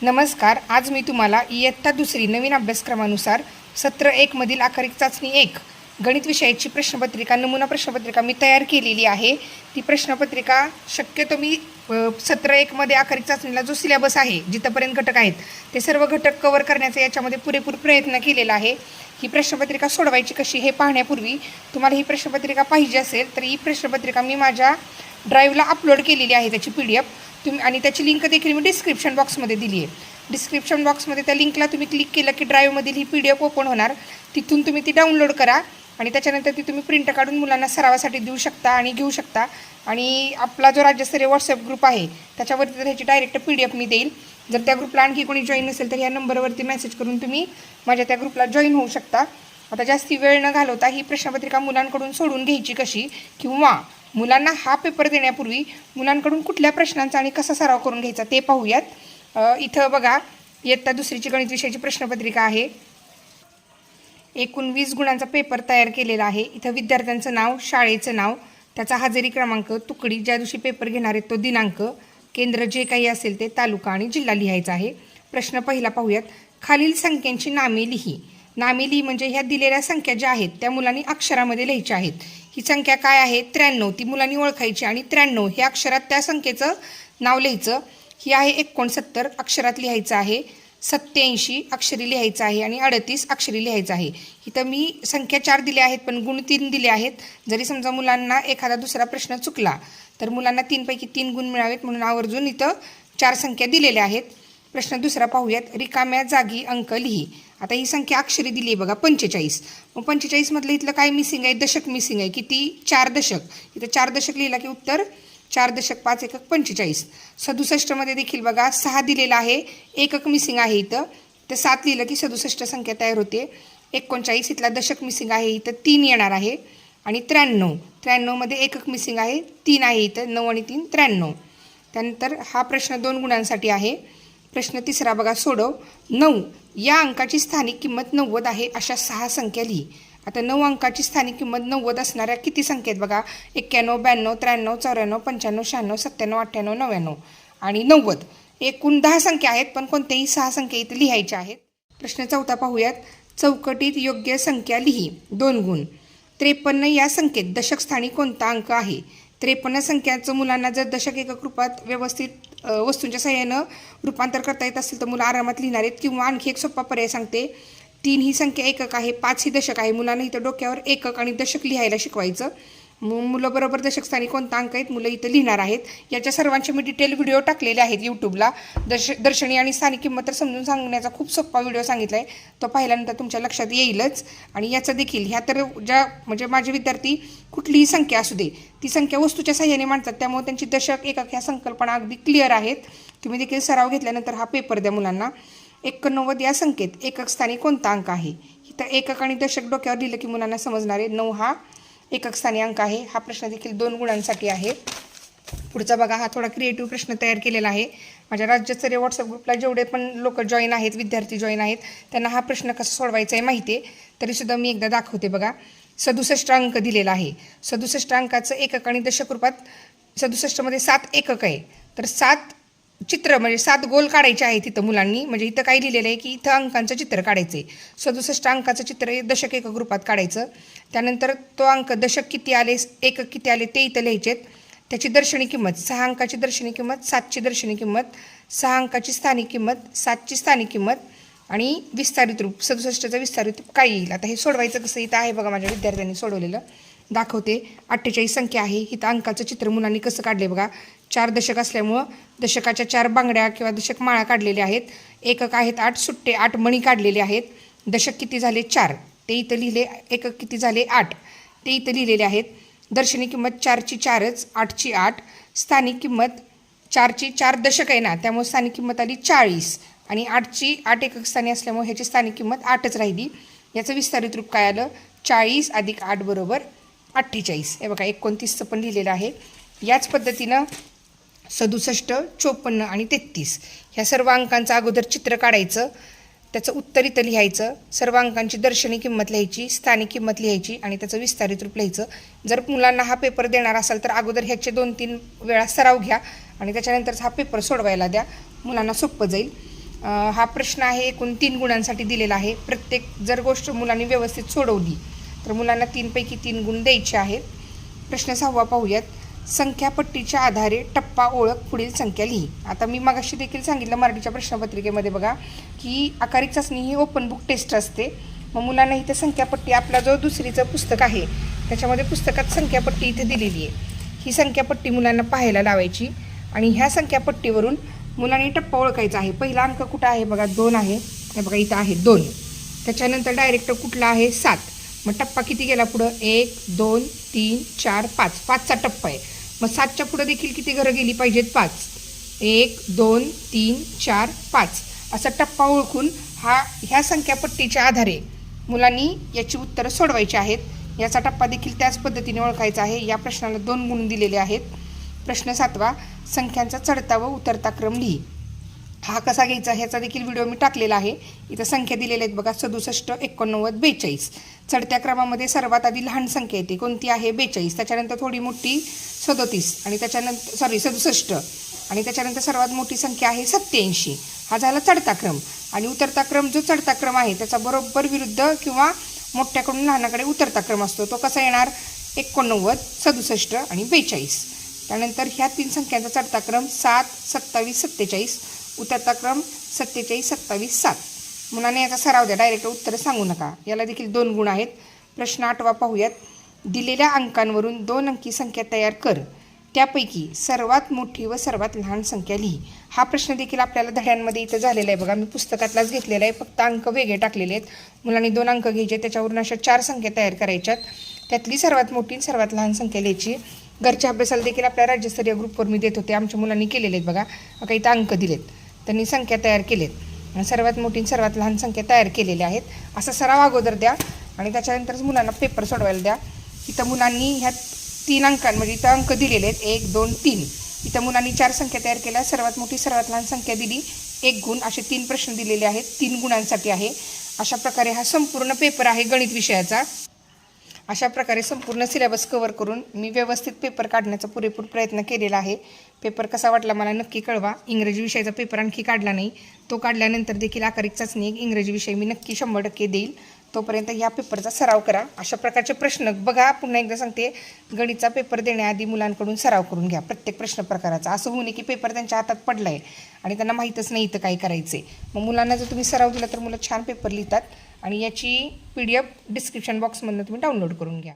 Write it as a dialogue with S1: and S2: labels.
S1: नमस्कार. आज मी तुम्हाला इयत्ता दुसरी नवीन अभ्यासक्रमानुसार सत्र 1 मधील आकारिक चाचणी 1 गणित विषयाची प्रश्नपत्रिका नमुना प्रश्नपत्रिका मी तयार केलेली आहे. ती प्रश्नपत्रिका शक्यतो मी सत्र 1 मध्ये आकारिक चाचणीला जो सिलेबस आहे, जिथपर्यंत घटक आहेत ते सर्व घटक कव्हर करण्याचा याच्यामध्ये पुरेपूर प्रयत्न केलेला आहे. ही प्रश्नपत्रिका सोडवायची कशी हे पाहण्यापूर्वी तुम्हाला ही प्रश्नपत्रिका पाहिजे असेल तर ही प्रश्नपत्रिका मी माझ्या ड्राईव्हला अपलोड केलेली आहे, त्याची PDF तुम्ही, आणि त्याची लिंक देखील मी डिस्क्रिप्शन बॉक्समध्ये दिली आहे. डिस्क्रिप्शन बॉक्समध्ये त्या लिंकला तुम्ही क्लिक केलं की ड्राईव्हमधील ही PDF ओपन होणार. तिथून तुम्ही ती डाउनलोड करा आणि त्याच्यानंतर ती तुम्ही प्रिंट काढून मुलांना सरावासाठी देऊ शकता आणि घेऊ शकता. आणि आपला जो राज्यस्तरीय व्हॉट्सअप ग्रुप आहे त्याच्यावरती तर ह्याची डायरेक्ट PDF मी देईल. जर त्या ग्रुपला आणखी कोणी जॉईन नसेल तर ह्या नंबरवरती मेसेज करून तुम्ही माझ्या त्या ग्रुपला जॉईन होऊ शकता. आता जास्ती वेळ न घालवता ही प्रश्नपत्रिका मुलांकडून सोडून घ्यायची कशी, किंवा मुलांना हा पेपर देण्यापूर्वी मुलांकडून कुठल्या प्रश्नांचा आणि कसा सराव करून घ्यायचा ते पाहूयात. इथं बघा, इयत्ता दुसरीची गणित विषयाची प्रश्नपत्रिका आहे. एकूण 20 गुणांचा पेपर तयार केलेला आहे. इथं विद्यार्थ्यांचं नाव, शाळेचं नाव, त्याचा हजेरी क्रमांक, तुकडी, ज्या दिवशी पेपर घेणार आहेत तो दिनांक, केंद्र जे काही असेल ते, तालुका आणि जिल्हा लिहायचा आहे. प्रश्न पहिला पाहूयात. खालील संख्यांची नामे लिही. नामे लिही म्हणजे ह्या दिलेल्या संख्या ज्या आहेत त्या मुलांनी अक्षरामध्ये लिहायच्या आहेत. ही संख्या काय आहे? 93. ती मुलांनी ओळखायची आणि 93 हे अक्षरात त्या संख्येचं नाव लिहायचं. ही आहे 69 अक्षरात लिहायचं आहे. 87 अक्षरी लिहायचं आहे आणि 38 अक्षरी लिहायचं आहे. इथं मी संख्या 4 दिल्या आहेत पण गुण 3 दिले आहेत. जरी समजा मुलांना एखादा दुसरा प्रश्न चुकला तर मुलांना 3 पैकी 3 गुण मिळावेत म्हणून आवर्जून इथं 4 संख्या दिलेल्या आहेत. प्रश्न दुसरा पाहूयात. रिकाम्या जागी अंक लिही. आता ही संख्या अक्षरी दिली आहे बघा, 45. मग 45 मधलं इथलं काय मिसिंग आहे? दशक मिसिंग आहे. किती? 4 दशक. इथं 4 दशक लिहिला की उत्तर 4 दशक 5 एकक 45. 67 मध्ये देखील बघा 6 दिलेला आहे, एकक मिसिंग आहे. इथं तर 7 लिहिलं की 67 संख्या तयार होते. 39 इथला दशक मिसिंग आहे, इथं 3 येणार आहे. आणि 93 मध्ये एकक मिसिंग आहे, 3 आहे इथं. 9 आणि 3 93. त्यानंतर हा प्रश्न 2 गुणांसाठी आहे. प्रश्न तिसरा बघा, सोडव. 9 या अंकाची स्थानिक किंमत 90 आहे अशा 6 संख्या लिही. आता 9 अंकाची स्थानिक किंमत 90 असणाऱ्या किती संख्या आहेत बघा? 91, 92, 93, 94, 95, 96, 97, 98, 99 आणि 90. एकूण 10 संख्या आहेत पण कोणत्याही 6 संख्या इथे लिहायच्या आहेत. प्रश्न चौथा पाहूयात. चौकटीत योग्य संख्या लिही. 2 गुण. 53 या संख्येत दशक स्थानी कोणता अंक आहे? 53 संख्याचं मुलांना जर दशक एकक रूपात व्यवस्थित वस्तूंच्या सहाय्यानं रूपांतर करता येत असेल तर मुलं आरामात लिहिणार आहेत. किंवा आणखी एक सोपा पर्याय सांगते. 3 ही संख्या एकक आहे, 5 ही दशक आहे. मुलांना इथं डोक्यावर एकक आणि दशक लिहायला शिकवायचं. मुलं बरोबर दशक स्थानी कोणता अंक आहेत मुलं इथं लिहिणार आहेत. याच्या सर्वांचे मी डिटेल व्हिडिओ टाकलेले आहेत यूट्यूबला. दर्शनी आणि स्थानिक किंमत तर समजून सांगण्याचा खूप सोपा व्हिडिओ सांगितला आहे, तो पाहिल्यानंतर तुमच्या लक्षात येईलच. आणि याचं देखील ह्या तर ज्या म्हणजे माझे विद्यार्थी कुठलीही संख्या असू दे ती संख्या वस्तूच्या साह्याने मांडतात, त्यामुळे त्यांची दशक एकक ह्या संकल्पना अगदी क्लिअर आहेत. तुम्ही देखील सराव घेतल्यानंतर हा पेपर द्या मुलांना. 89 या संख्येत एकक स्थानी कोणता अंक आहे? इथं एकक आणि दशक डोक्यावर लिहिलं की मुलांना समजणार आहे. 9 हा एकक स्थानी अंक आहे. हा प्रश्न देखील 2 गुणांसाठी आहे. पुढचा बघा, हा थोडा क्रिएटिव्ह प्रश्न तयार केलेला आहे. माझ्या राज्यस्तरीय व्हॉट्सअप ग्रुपला जेवढे पण लोक जॉईन आहेत, विद्यार्थी जॉईन आहेत, त्यांना हा प्रश्न कसा सोडवायचा आहे माहिती आहे. तरीसुद्धा मी एकदा दाखवते बघा. 67 अंक दिलेला आहे. 67 अंकाचं एकक आणि दशक रूपात 67 मध्ये 7 एकक आहे. तर 7 चित्र म्हणजे 7 गोल काढायचे आहे तिथं मुलांनी. म्हणजे इथं काय लिहिलेलं आहे की इथं अंकांचं चित्र काढायचं आहे. 67 अंकाचं चित्र दशक एकक रूपात काढायचं. त्यानंतर तो अंक दशक किती आले, एकक किती आले ते इथं लिहायचे. त्याची दर्शनी किंमत 6 अंकाची दर्शनी किंमत, 7ची दर्शनी किंमत, 6 अंकाची स्थानिक किंमत, 7ची स्थानिक किंमत आणि विस्तारित रूप 67चं विस्तारित रूप काय येईल. आता हे सोडवायचं कसं इथं आहे बघा, माझ्या विद्यार्थ्यांनी सोडवलेलं दाखवते. 48 संख्या आहे. इथं अंकाचं चित्र मुलांनी कसं काढले बघा. 4 दशक असल्यामुळं दशकाच्या 4 बांगड्या किंवा दशक माळा काढलेल्या आहेत. एकक आहेत 8, सुट्टे 8 मणी काढलेले आहेत. दशक किती झाले? 4 ते इथं लिहिले. एकक किती झाले? 8 ते इथं लिहिलेले आहेत. दर्शनी किंमत 4ची 4च, 8ची 8. स्थानिक किंमत 4ची 4 दशक आहे ना, त्यामुळे स्थानिक किंमत आली 40 आणि 8ची 8 एकक स्थानी असल्यामुळे ह्याची स्थानिक किंमत 8च राहिली. याचं विस्तारित रूप काय आलं? 40 अधिक 8 बरोबर 48. हे बघा 29चं पण लिहिलेलं आहे. याच पद्धतीनं 67, 54 आणि 33 ह्या सर्व अंकांचं अगोदर चित्र काढायचं. त्याचं उत्तर इथं लिहायचं. सर्व अंकांची दर्शनी किंमत लिहायची, स्थानिक किंमत लिहायची आणि त्याचं विस्तारित रूप लिहायचं. जर मुलांना हा पेपर देणार असाल तर अगोदर ह्याचे 2-3 वेळा सराव घ्या आणि त्याच्यानंतरच हा पेपर सोडवायला द्या. मुलांना सोपं जाईल. हा प्रश्न आहे एकूण 3 गुणांसाठी दिलेला आहे. प्रत्येक जर गोष्ट मुलांनी व्यवस्थित सोडवली तर मुलांना 3 पैकी 3 गुण द्यायचे आहेत. प्रश्न 6वा पाहूयात. संख्यापट्टीच्या आधारे टप्पा ओळख पुढील संख्या लिही. आता मी मगाशी देखील सांगितलं मराठीच्या प्रश्नपत्रिकेमध्ये बघा की आकारिक चाचणी ही ओपन बुक टेस्ट असते. मग मुलांना इथे संख्यापट्टी आपला जो दुसरीचं पुस्तक आहे त्याच्यामध्ये पुस्तकात संख्यापट्टी इथे दिलेली आहे. ही संख्यापट्टी मुलांना पाहायला लावायची आणि ह्या संख्यापट्टीवरून मुलांनी टप्पा ओळखायचा आहे. पहिला अंक कुठं आहे बघा 2 आहे. हे बघा इथं आहे 2. त्याच्यानंतर डायरेक्ट कुठला आहे 7. मग टप्पा किती गेला पुढं 1 2 3 4 5. 5चा टप्पा आहे. मग 7च्या पुढं देखील किती घरं गेली पाहिजेत 5. 1 2 3 4 5 असा टप्पा ओळखून ह्या संख्यापट्टीच्या आधारे मुलांनी याची उत्तरं सोडवायची आहेत. याचा टप्पा देखील त्याच पद्धतीने ओळखायचा आहे. या प्रश्नाला 2 गुण दिलेले आहेत. प्रश्न 7वा. संख्यांचा चढता व उतरता क्रम लिही. हा कसा घ्यायचा ह्याचा देखील व्हिडिओ मी टाकलेला आहे. इथं संख्या दिलेल्या आहेत बघा 67 89 42. चढत्या क्रमामध्ये सर्वात आधी लहान संख्या येते कोणती आहे 42. त्याच्यानंतर थोडी मोठी 37 आणि त्याच्यानंतर 67 आणि त्याच्यानंतर सर्वात मोठी संख्या आहे 87. हा झाला चढता क्रम. आणि उतरता क्रम जो चढता क्रम आहे त्याचा बरोबर विरुद्ध किंवा मोठ्याकडून लहानाकडे उतरता क्रम असतो. तो कसा येणार 89 67 आणि 42. त्यानंतर ह्या 3 संख्यांचा चढता क्रम 7 27 47. उतरता क्रम 47 27 7. मुलांना याचा सराव द्या. डायरेक्ट उत्तरं सांगू नका. याला देखील 2 गुण आहेत. प्रश्न 8वा पाहूयात. दिलेल्या अंकांवरून 2 अंकी संख्या तयार कर. त्यापैकी सर्वात मोठी व सर्वात लहान संख्या लिही. हा प्रश्न देखील आपल्याला धड्यांमध्ये इथं झालेला आहे बघा. मी पुस्तकातलाच घेतलेला आहे. फक्त अंक वेगळे टाकलेले आहेत. मुलांनी 2 अंक घ्यायचे. त्याच्यावरून अशा 4 संख्या तयार करायच्यात. त्यातली सर्वात मोठी सर्वात लहान संख्या लिहायची. घरच्या अभ्यासाला देखील आपल्या राज्यस्तरीय ग्रुपवर मी देत होते. आमच्या मुलांनी केलेले आहेत बघा. काही इथं अंक दिलेत. त्यांनी संख्या तयार केलेत. सर्वात मोठी सर्वात लहान संख्या तयार केलेल्या आहेत. असा सराव अगोदर द्या आणि त्याच्यानंतरच मुलांना पेपर सोडवायला द्या. इथं मुलांनी ह्या 3 अंकांमध्ये इथं अंक दिलेले आहेत 1 2 3. इथं मुलांनी 4 संख्या तयार केल्या. सर्वात मोठी सर्वात लहान संख्या दिली 1 गुण. असे 3 प्रश्न दिलेले आहेत. 3 गुणांसाठी आहे. अशा प्रकारे हा संपूर्ण पेपर आहे गणित विषयाचा. अशा प्रकारे संपूर्ण सिलेबस कव्हर करून मी व्यवस्थित पेपर काढण्याचा पुरेपूर प्रयत्न केलेला आहे. पेपर कसा वाटला मला नक्की कळवा. इंग्रजी विषयाचा पेपर आणखी काढला नाही. तो काढल्यानंतर देखील आकारिक चाचणी एक इंग्रजी विषय मी नक्की 100% देईल. तोपर्यंत ह्या पेपरचा सराव करा. अशा प्रकारचे प्रश्न बघा. पुन्हा एकदा सांगते गणितचा पेपर देण्याआधी मुलांकडून सराव करून घ्या प्रत्येक प्रश्न प्रकाराचा. असं होऊ नये की पेपर त्यांच्या हातात पडला आहे आणि त्यांना माहीतच नाही इथं काय करायचं आहे. मग मुलांना जर तुम्ही सराव दिला तर मुलं छान पेपर लिहितात. आणि याची PDF डिस्क्रिप्शन बॉक्समधून तुम्ही डाउनलोड करून घ्या.